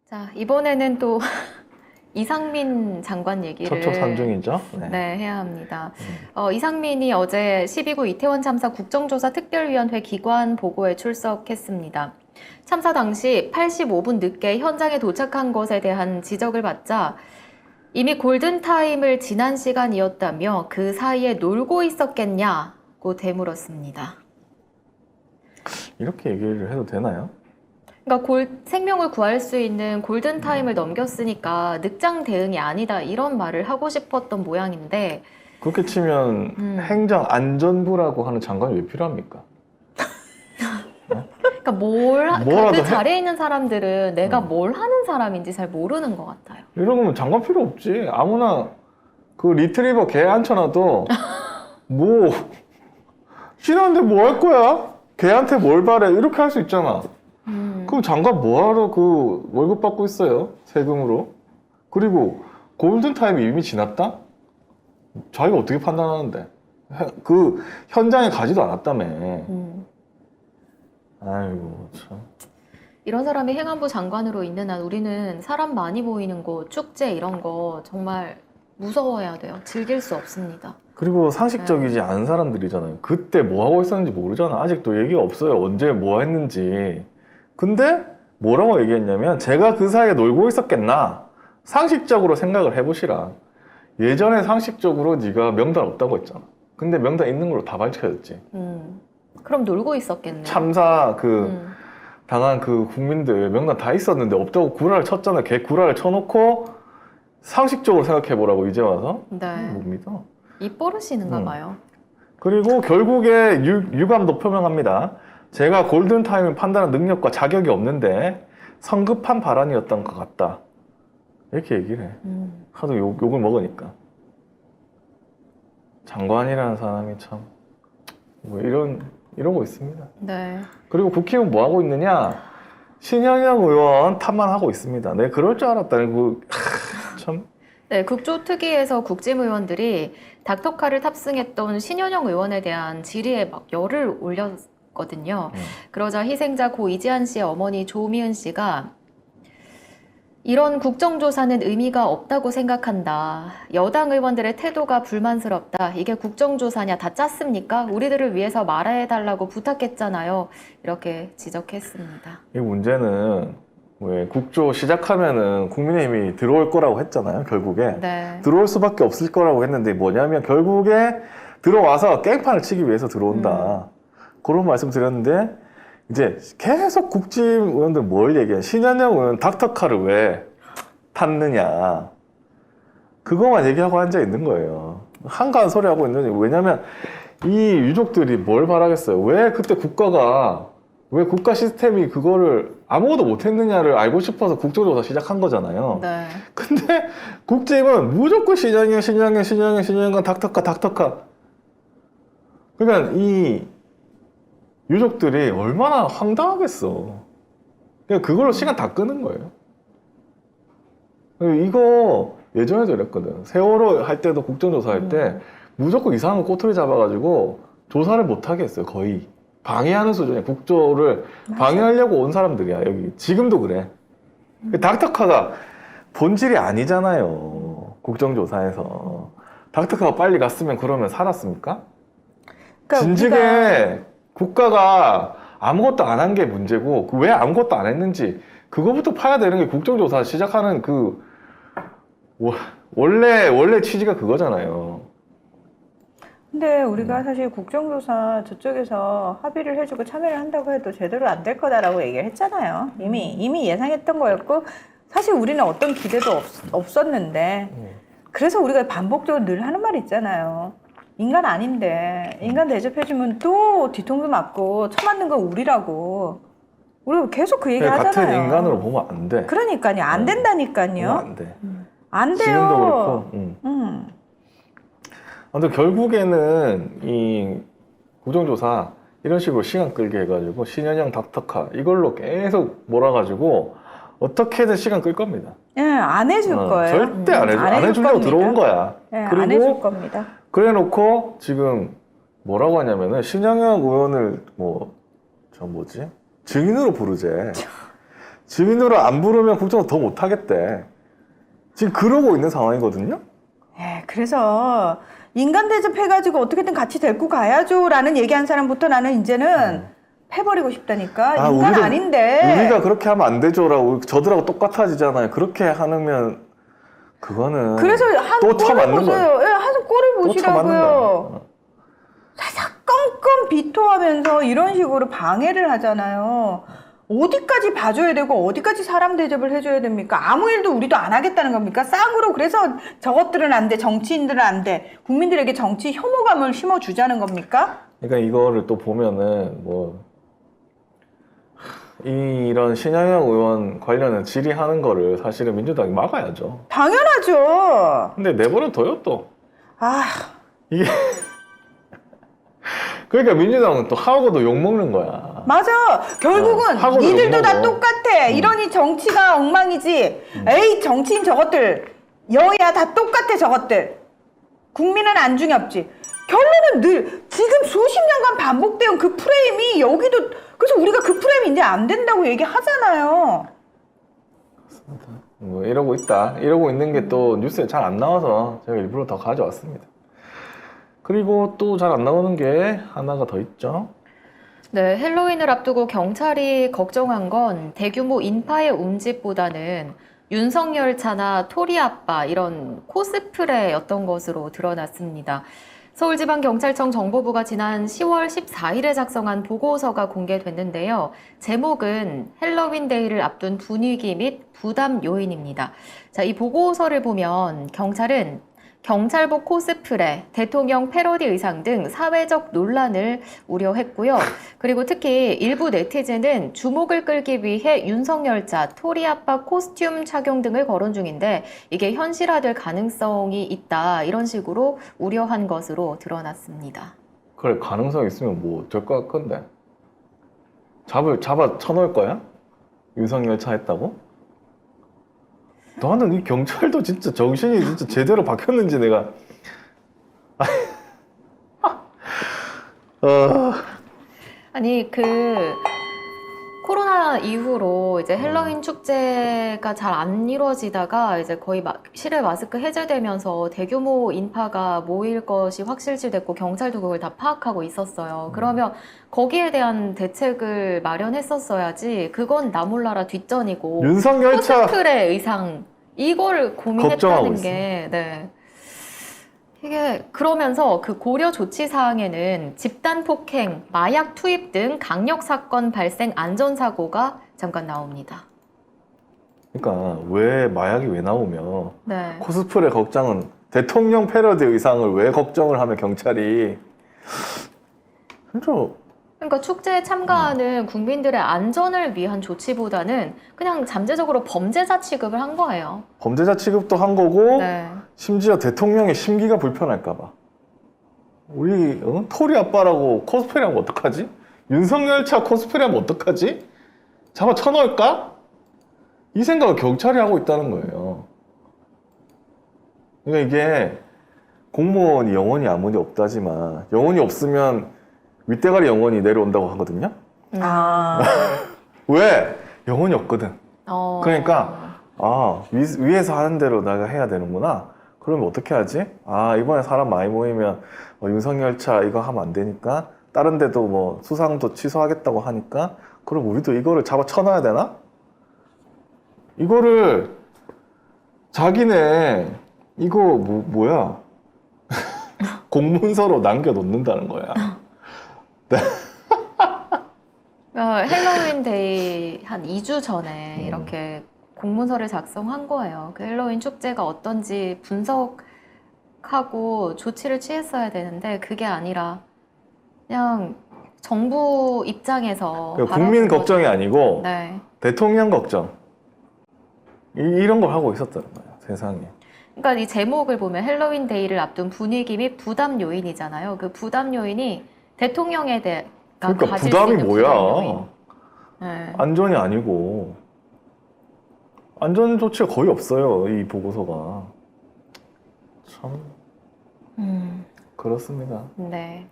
자, 이번에는 또 이상민 장관 얘기를 초초산중이죠. 네, 해야 합니다. 이상민이 어제 12구 이태원 참사 국정조사 특별위원회 기관 보고에 출석했습니다. 참사 당시 85분 늦게 현장에 도착한 것에 대한 지적을 받자 이미 골든타임을 지난 시간이었다며 그 사이에 놀고 있었겠냐고 되물었습니다. 이렇게 얘기를 해도 되나요? 그러니까 생명을 구할 수 있는 골든타임을 넘겼으니까 늑장 대응이 아니다 이런 말을 하고 싶었던 모양인데 그렇게 치면 행정안전부라고 하는 장관이 왜 필요합니까? 그러니까 뭐라도 그 해? 자리에 있는 사람들은 내가 뭘 하는 사람인지 잘 모르는 것 같아요. 이런 거면 장관 필요 없지. 아무나 그 리트리버 개 앉혀놔도 뭐 신한테 뭐 할 거야? 개한테 뭘 바래? 이렇게 할 수 있잖아. 그럼 장관 뭐하러 그 월급 받고 있어요? 세금으로. 그리고 골든타임이 이미 지났다? 자기가 어떻게 판단하는데? 그 현장에 가지도 않았다며. 아이고 참. 이런 사람이 행안부 장관으로 있는 한 우리는 사람 많이 보이는 곳, 축제 이런 거 정말 무서워해야 돼요. 즐길 수 없습니다. 그리고 상식적이지 않은 사람들이잖아요. 그때 뭐 하고 있었는지 모르잖아. 아직도 얘기가 없어요. 언제 뭐 했는지. 근데 뭐라고 얘기했냐면 제가 그 사이에 놀고 있었겠나? 상식적으로 생각을 해보시라. 예전에 상식적으로 네가 명단 없다고 했잖아. 근데 명단 있는 걸로 다 밝혀졌지. 그럼 놀고 있었겠네. 참사 당한 그 국민들 명단 다 있었는데 없다고 구라를 쳤잖아. 걔 구라를 쳐놓고 상식적으로 생각해보라고 이제 와서? 네. 못 믿어. 입 버릇이는가 봐요. 그리고 결국에 유감도 표명합니다. 제가 골든타임을 판단하는 능력과 자격이 없는데 성급한 발언이었던 것 같다. 이렇게 얘기를 해. 하도 욕을 먹으니까. 장관이라는 사람이 참 뭐 이런 거 있습니다. 네. 그리고 국힘은 뭐 하고 있느냐? 신현영 의원 탓만 하고 있습니다. 내가 그럴 줄 알았다. 참. 네, 국조특위에서 국짐 의원들이 닥터카를 탑승했던 신현영 의원에 대한 질의에 막 열을 올렸거든요. 그러자 희생자 고 이지한 씨의 어머니 조미은 씨가 이런 국정조사는 의미가 없다고 생각한다. 여당 의원들의 태도가 불만스럽다. 이게 국정조사냐? 다 짰습니까? 우리들을 위해서 말해달라고 부탁했잖아요. 이렇게 지적했습니다. 이 문제는 왜 국조 시작하면은 국민의힘이 들어올 거라고 했잖아요. 결국에 네. 들어올 수밖에 없을 거라고 했는데 뭐냐면 결국에 들어와서 깽판을 치기 위해서 들어온다. 그런 말씀 드렸는데 이제 계속 국짐 의원들 뭘 얘기해? 신현영 의원 닥터카를 왜 탔느냐? 그거만 얘기하고 앉아 있는 거예요. 한가한 소리 하고 있는 거예요. 왜냐면 이 유족들이 뭘 바라겠어요? 왜 그때 왜 국가 시스템이 그거를 아무것도 못했느냐를 알고 싶어서 국정조사 시작한 거잖아요. 네. 근데 국짐은 무조건 신영현, 닥터카. 그러니까 이 유족들이 얼마나 황당하겠어. 그냥 그걸로 시간 다 끄는 거예요. 이거 예전에도 이랬거든. 세월호 할 때도 국정조사 할 때 무조건 이상한 꼬투리 잡아가지고 조사를 못하게 했어요. 거의. 방해하는 수준이야. 국조를 방해하려고 온 사람들이야. 여기 지금도 그래. 닥터카가 본질이 아니잖아요. 국정조사에서. 닥터카가 빨리 갔으면 그러면 살았습니까? 그러니까 진즉에 국가가 아무것도 안 한 게 문제고 왜 아무것도 안 했는지 그거부터 파야 되는 게 국정조사 시작하는 그 원래 취지가 그거잖아요. 근데 우리가 사실 국정조사 저쪽에서 합의를 해주고 참여를 한다고 해도 제대로 안 될 거다라고 얘기를 했잖아요. 이미 예상했던 거였고 사실 우리는 어떤 기대도 없었는데 그래서 우리가 반복적으로 늘 하는 말 있잖아요. 인간 아닌데 인간 대접해주면 또 뒤통수 맞고 처맞는 건 우리라고. 우리가 계속 그 얘기 하잖아요. 같은 인간으로 보면 안 돼. 그러니까요. 안 된다니까요. 안 돼. 안 돼요. 지금도 그렇고. 아무튼 결국에는 이 국정조사 이런 식으로 시간 끌게 해가지고 신현영 닥터카 이걸로 계속 몰아가지고 어떻게든 시간 끌 겁니다. 예, 안 해줄 거예요. 절대 안 해주려고 겁니다. 들어온 거야. 예, 그리고 안 해줄 겁니다. 그래 놓고 지금 뭐라고 하냐면은 신영현 의원을 증인으로 부르재. 증인으로 안 부르면 국정을 더 못하겠대. 지금 그러고 있는 상황이거든요. 예, 그래서 인간 대접해가지고 어떻게든 같이 데리고 가야죠라는 얘기한 사람부터 나는 이제는 패버리고 싶다니까. 인간 우리도- 아닌데. 우리가 그렇게 하면 안 되죠라고 저들하고 똑같아지잖아요. 그렇게 하면 그거는 그래서 한 또 꼴을 쳐맞는 보세요. 예, 한 꼴을 또 쳐맞는 보시라고요. 거예요. 사사건건 비토하면서 이런 식으로 방해를 하잖아요. 어디까지 봐줘야 되고 어디까지 사람 대접을 해줘야 됩니까? 아무 일도 우리도 안 하겠다는 겁니까? 쌍으로 그래서 저것들은 안 돼, 정치인들은 안 돼, 국민들에게 정치 혐오감을 심어주자는 겁니까? 그러니까 이거를 또 보면은 뭐 이런 신현영 의원 관련한 질의하는 거를 사실은 민주당이 막아야죠. 당연하죠. 근데 내버려 둬요 또. 아, 이게 그러니까 민주당은 또 하고도 욕 먹는 거야. 맞아. 결국은 하고도 니들도 다 욕먹어. 똑같아. 이러니 정치가 엉망이지. 에이, 정치인 저것들. 여야 다 똑같아, 저것들. 국민은 안중에 없지. 결론은 늘 지금 수십 년간 반복되온 그 프레임이 여기도, 그래서 우리가 그 프레임이 이제 안 된다고 얘기하잖아요. 뭐 이러고 있다. 이러고 있는 게 또 뉴스에 잘 안 나와서 제가 일부러 더 가져왔습니다. 그리고 또 잘 안 나오는 게 하나가 더 있죠. 네, 헬로윈을 앞두고 경찰이 걱정한 건 대규모 인파의 움직보다는 윤석열차나 토리아빠 이런 코스프레였던 것으로 드러났습니다. 서울지방경찰청 정보부가 지난 10월 14일에 작성한 보고서가 공개됐는데요. 제목은 헬로윈 데이를 앞둔 분위기 및 부담 요인입니다. 자, 이 보고서를 보면 경찰은 경찰복 코스프레, 대통령 패러디 의상 등 사회적 논란을 우려했고요. 그리고 특히 일부 네티즌은 주목을 끌기 위해 윤석열자, 토리아빠 코스튬 착용 등을 거론 중인데 이게 현실화될 가능성이 있다. 이런 식으로 우려한 것으로 드러났습니다. 그래, 가능성 있으면 뭐 어쩔 것 건데. 잡아 쳐놓을 거야? 윤석열 차 했다고? 나는 이 경찰도 진짜 정신이 진짜 제대로 박혔는지 내가. 아니 코로나 이후로 이제 헬로윈 축제가 잘 안 이루어지다가 이제 거의 실외 마스크 해제되면서 대규모 인파가 모일 것이 확실시됐고 경찰도 그걸 다 파악하고 있었어요. 그러면 거기에 대한 대책을 마련했었어야지. 그건 나 몰라라 뒷전이고 윤석열 차 코스프레 의상 이걸 걱정하고 고민했다는 있어. 게 네. 이게 그러면서 그 고려 조치 사항에는 집단 폭행, 마약 투입 등 강력 사건 발생 안전 사고가 잠깐 나옵니다. 그러니까 왜 마약이 왜 나오며 네. 코스프레 걱정은 대통령 패러디 의상을 왜 걱정을 하면 경찰이 진짜 그러니까 축제에 참가하는 국민들의 안전을 위한 조치보다는 그냥 잠재적으로 범죄자 취급을 한 거예요. 범죄자 취급도 한 거고 네. 심지어 대통령의 심기가 불편할까 봐. 우리 토리 아빠라고 코스프레 하면 어떡하지? 윤석열 차 코스프레 하면 어떡하지? 잡아 쳐넣을까? 이 생각을 경찰이 하고 있다는 거예요. 그러니까 이게 공무원이 영원히 아무 리 없다지만 영원히 없으면 윗대가리 영원히 내려온다고 하거든요. 아, 왜? 영원히 없거든. 어... 그러니까 위에서 하는 대로 내가 해야 되는구나. 그러면 어떻게 하지? 이번에 사람 많이 모이면 윤석열차 이거 하면 안 되니까 다른 데도 뭐 수상도 취소하겠다고 하니까 그럼 우리도 이거를 잡아 쳐놔야 되나? 이거를 자기네 이거 뭐야? 공문서로 남겨놓는다는 거야. 헬로윈 데이 한 2주 전에 이렇게 공문서를 작성한 거예요. 그 헬로윈 축제가 어떤지 분석하고 조치를 취했어야 되는데 그게 아니라 그냥 정부 입장에서 그러니까 바라본 국민 거죠. 걱정이 아니고 네. 대통령 걱정. 이런 걸 하고 있었다는 거예요, 세상에. 그러니까 이 제목을 보면 헬로윈 데이를 앞둔 분위기 및 부담 요인이잖아요. 그 부담 요인이 대통령에 대해 그러니까 가질 부담이 수 있는 뭐야? 부담 요인. 네. 안전이 아니고 안전 조치가 거의 없어요, 이 보고서가. 참 음, 그렇습니다. 네.